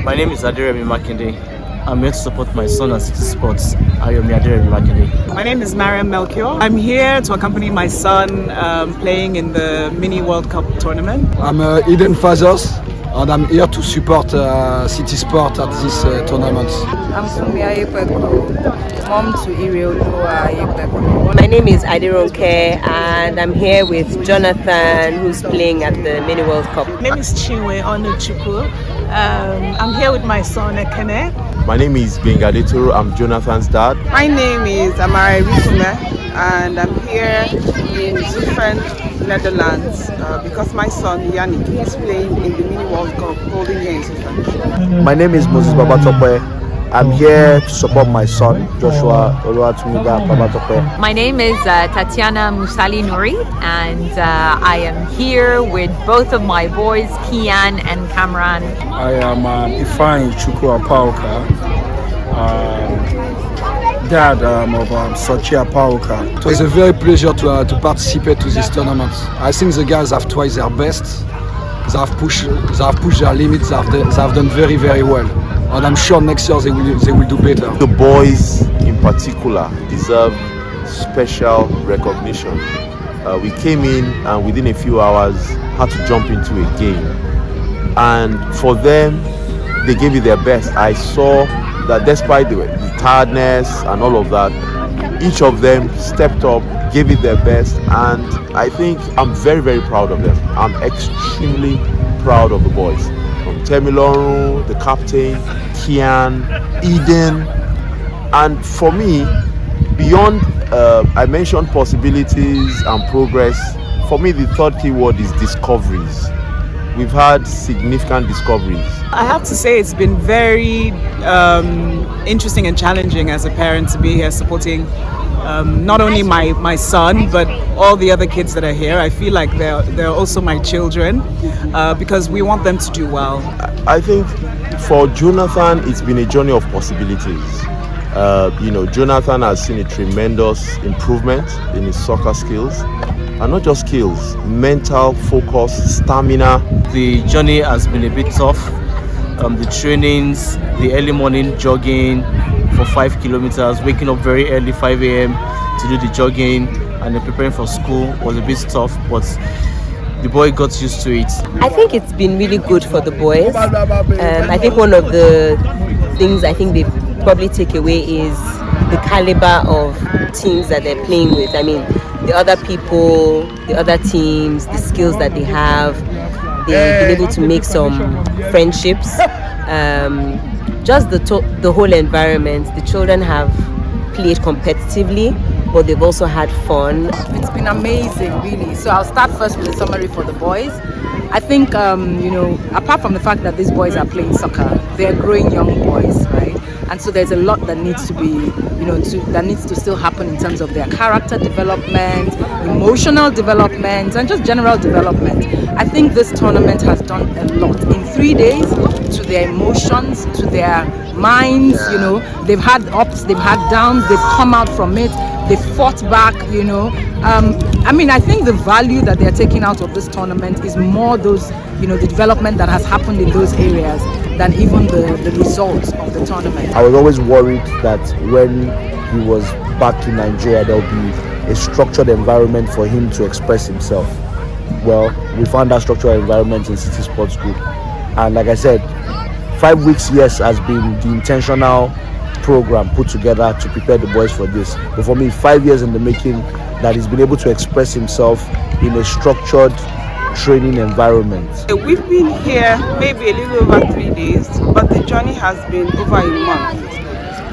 My name is Adiremi Makinde. I'm here to support my son at City Sports. Ayomi Adiremi Makinde. My name is Mariam Melchior. I'm here to accompany my son playing in the Mini World Cup tournament. I'm Eden Fazos and I'm here to support City Sport at this tournament. I'm Sumia Yepeko, mom to Ireolua Yepeko. My name is Adironke and I'm here with Jonathan, who's playing at the Mini World Cup. My name is Chinwe Onuchukwu. I'm here with my son Ekene. My name is Bengadetoro. I'm Jonathan's dad. My name is Amara Rikume and I'm here in Zutphen, Netherlands because my son Yannick is playing in the Mini World Cup holding here in Zutphen. My name is Moses Babatope. I'm here to support my son Joshua Oluwatumiga Babatope. My name is Tatiana Musali Nouri and I am here with both of my boys, Kian and Kamran. I am Ifeanyi Chukwu Apauka, dad of Sochi Apauka. It was a very pleasure to participate to this tournament. I think the guys have tried their best. They have pushed their limits. They have done very, very well. And I'm sure next year they will do better. The boys in particular deserve special recognition. We came in and within a few hours had to jump into a game. And for them, they gave it their best. I saw that despite the tiredness and all of that, each of them stepped up, gave it their best, and I think I'm very, very proud of them. I'm extremely proud of the boys. From Temilorun, the captain, Kian, Eden, and for me, beyond I mentioned possibilities and progress. For me, the third key word is discoveries. We've had significant discoveries. I have to say it's been very interesting and challenging as a parent to be here supporting not only my son but all the other kids that are here. I feel like they're also my children because we want them to do well. I think for Jonathan, it's been a journey of possibilities. Jonathan has seen a tremendous improvement in his soccer skills. And not just skills, mental focus, stamina. The journey has been a bit tough. The trainings, the early morning jogging for 5 kilometers, waking up very early, 5 a.m. to do the jogging, and then preparing for school was a bit tough, but the boy got used to it. I think it's been really good for the boys. I think one of the things I think they probably take away is the caliber of teams that they're playing with. I mean, the other people, the other teams, the skills that they have, they've been able to make some friendships. Just the whole environment. The children have played competitively, but they've also had fun. It's been amazing, really. So I'll start first with a summary for the boys. I think, apart from the fact that these boys are playing soccer, they're growing young boys, right? And so there's a lot that needs to be, that needs to still happen in terms of their character development, emotional development, and just general development. I think this tournament has done a lot. In 3 days, to their emotions, to their minds, they've had ups, they've had downs, they've come out from it, they've fought back, I think the value that they're taking out of this tournament is more those, the development that has happened in those areas than even the results of the tournament. I was always worried that when he was back in Nigeria, there would be a structured environment for him to express himself. Well, we found that structured environment in City Sports Group. And like I said, 5 weeks, yes, has been the intentional program put together to prepare the boys for this. But for me, 5 years in the making, that he's been able to express himself in a structured training environment. We've been here maybe a little over 3 days, but the journey has been over a month.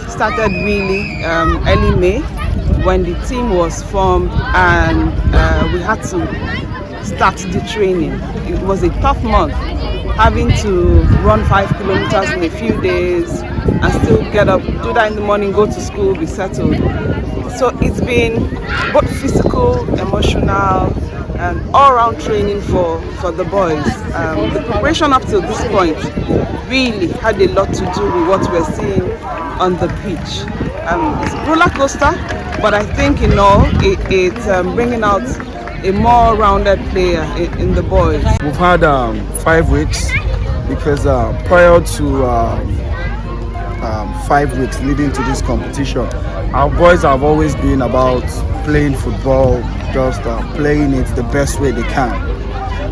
It started really early May when the team was formed and we had to start the training. It was a tough month, having to run 5 kilometers in a few days and still get up, do that in the morning, go to school, be settled. So it's been both physical, emotional, and all-round training for the boys. The preparation up to this point really had a lot to do with what we're seeing on the pitch. It's a roller coaster, but I think in all, it's bringing out a more rounded player in the boys. We've had 5 weeks because prior to 5 weeks leading to this competition, our boys have always been about playing football, just playing it the best way they can.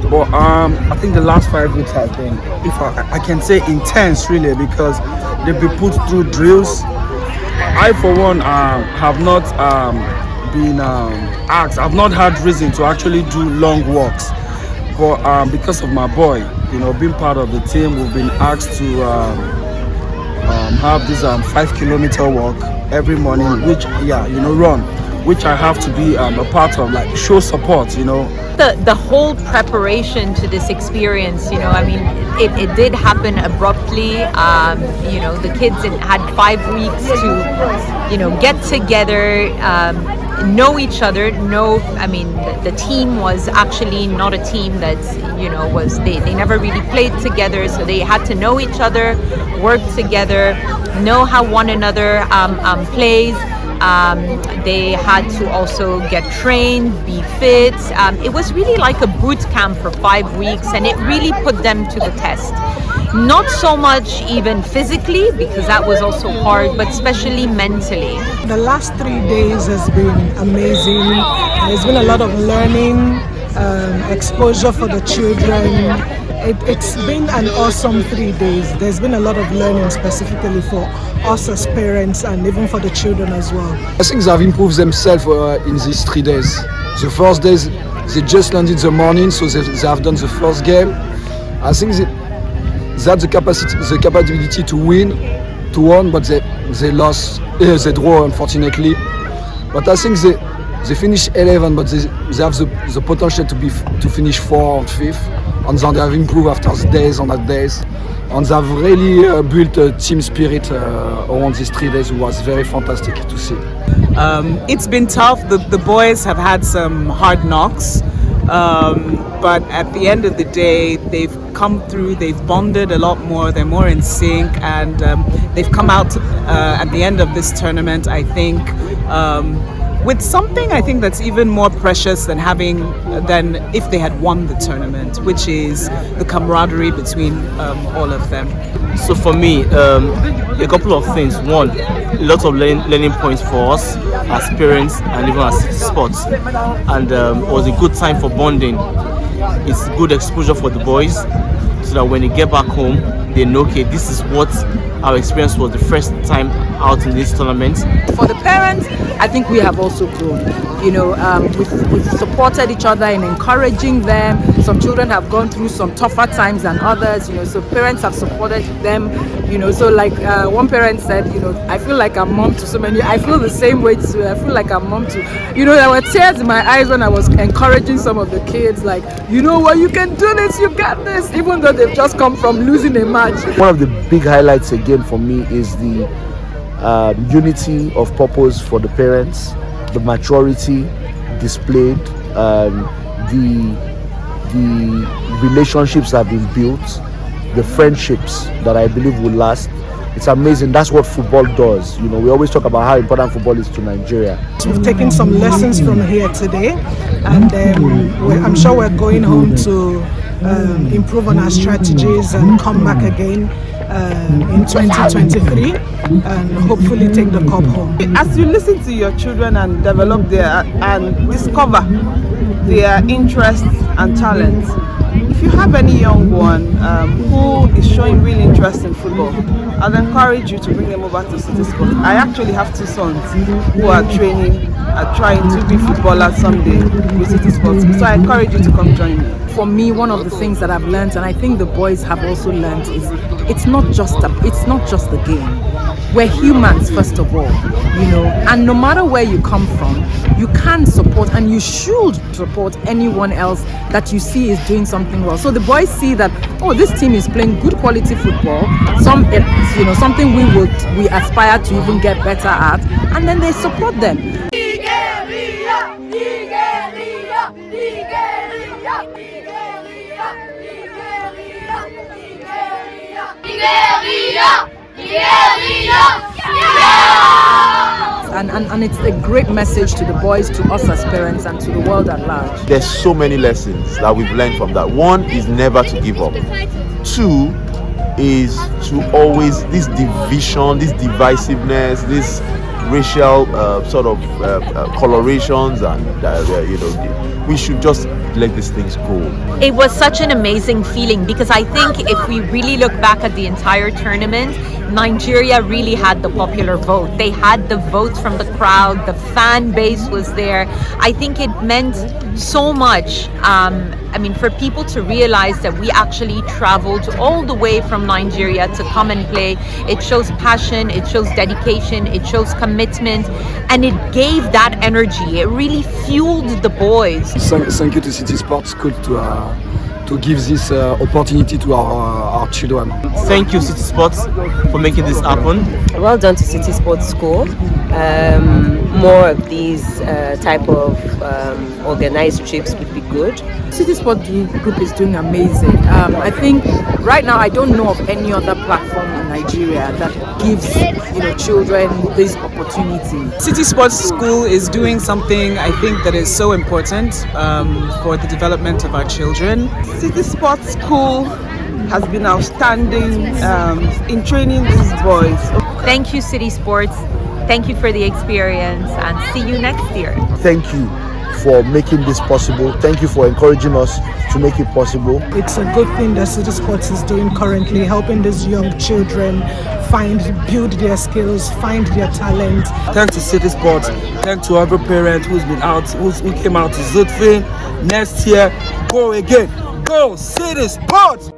But I think the last 5 weeks has been, if I can say, intense really, because they've been put through drills. I for one have not been asked, I've not had reason to actually do long walks. But because of my boy, being part of the team, we've been asked to have this 5-kilometer walk every morning, which run, which I have to be a part of, like show support. The whole preparation to this experience, it did happen abruptly. The kids had 5 weeks to, get together, know each other. The team was actually not a team that, they never really played together, so they had to know each other, work together, know how one another plays. They had to also get trained, be fit. It was really like a boot camp for 5 weeks, and it really put them to the test. Not so much even physically, because that was also hard, but especially mentally. The last 3 days has been amazing. There's been a lot of learning, exposure for the children. It's been an awesome 3 days. There's been a lot of learning specifically for us as parents and even for the children as well. I think they have improved themselves in these 3 days. The first days, they just landed in the morning, so they have done the first game. I think they had the capability to win, but they lost, they draw unfortunately. But I think they finished 11, but they have the potential to finish 4th and 5th. And then they have improved after days on that days. And they have really built a team spirit around these 3 days. It was very fantastic to see. It's been tough. The boys have had some hard knocks. But at the end of the day, they've come through, they've bonded a lot more, they're more in sync, and they've come out at the end of this tournament, I think, with something I think that's even more precious than if they had won the tournament, which is the camaraderie between all of them. So for me, a couple of things. One, a lot of learning points for us as parents and even as City Sports, and it was a good time for bonding. It's good exposure for the boys, so that when they get back home, they know, okay, this is what our experience was the first time out in this tournament. For the parents, I think we have also grown. We've supported each other in encouraging them. Some children have gone through some tougher times than others, so parents have supported them, so like one parent said, I feel like I'm mom to so many. I feel the same way too. I feel like I'm mom to, there were tears in my eyes when I was encouraging some of the kids, like, you know what, you can do this, you got this, even though they've just come from losing a match. One of the big highlights again for me is the unity of purpose for the parents, the maturity displayed, the relationships that have been built, the friendships that I believe will last. It's amazing. That's what football does. We always talk about how important football is to Nigeria. We've taken some lessons from here today, and I'm sure we're going home to improve on our strategies and come back again in 2023 and hopefully take the cup home. As you listen to your children and develop and discover their interests and talents, if you have any young one who is showing real interest in football, I'd encourage you to bring them over to City Sports. I actually have 2 sons who are trying to be footballers someday with City Sports. So I encourage you to come join me. For me, one of the things that I've learned, and I think the boys have also learned, is it's not just the game. We're humans, first of all, and no matter where you come from, you can support and you should support anyone else that you see is doing something well. So the boys see that, this team is playing good quality football, something we aspire to even get better at, and then they support them. and it's a great message to the boys, to us as parents, and to the world at large. There's so many lessons that we've learned from that. One is never to give up. Two is to always, this division, this divisiveness, this racial sort of colorations, and we should just let these things go. It was such an amazing feeling because I think if we really look back at the entire tournament, Nigeria really had the popular vote. They had the votes from the crowd, the fan base was there. I think it meant so much. For people to realize that we actually traveled all the way from Nigeria to come and play, it shows passion, it shows dedication, it shows commitment, and it gave that energy. It really fueled the boys. Thank you to City Sports School to give this opportunity to our children. Thank you, City Sports, for making this happen. Well done to City Sports School. More of these type of organized trips would be good. City Sport Group is doing amazing. I think right now I don't know of any other platform in Nigeria that gives children this opportunity. City Sports School is doing something I think that is so important for the development of our children. City Sports School has been outstanding in training these boys. Thank you, City Sports. Thank you for the experience, and see you next year. Thank you for making this possible. Thank you for encouraging us to make it possible. It's a good thing that City Sports is doing currently, helping these young children build their skills, find their talent. Thanks to City Sports. Thanks to every parent who's been out, who came out to Zutphen. Next year, go again. Go City Sports!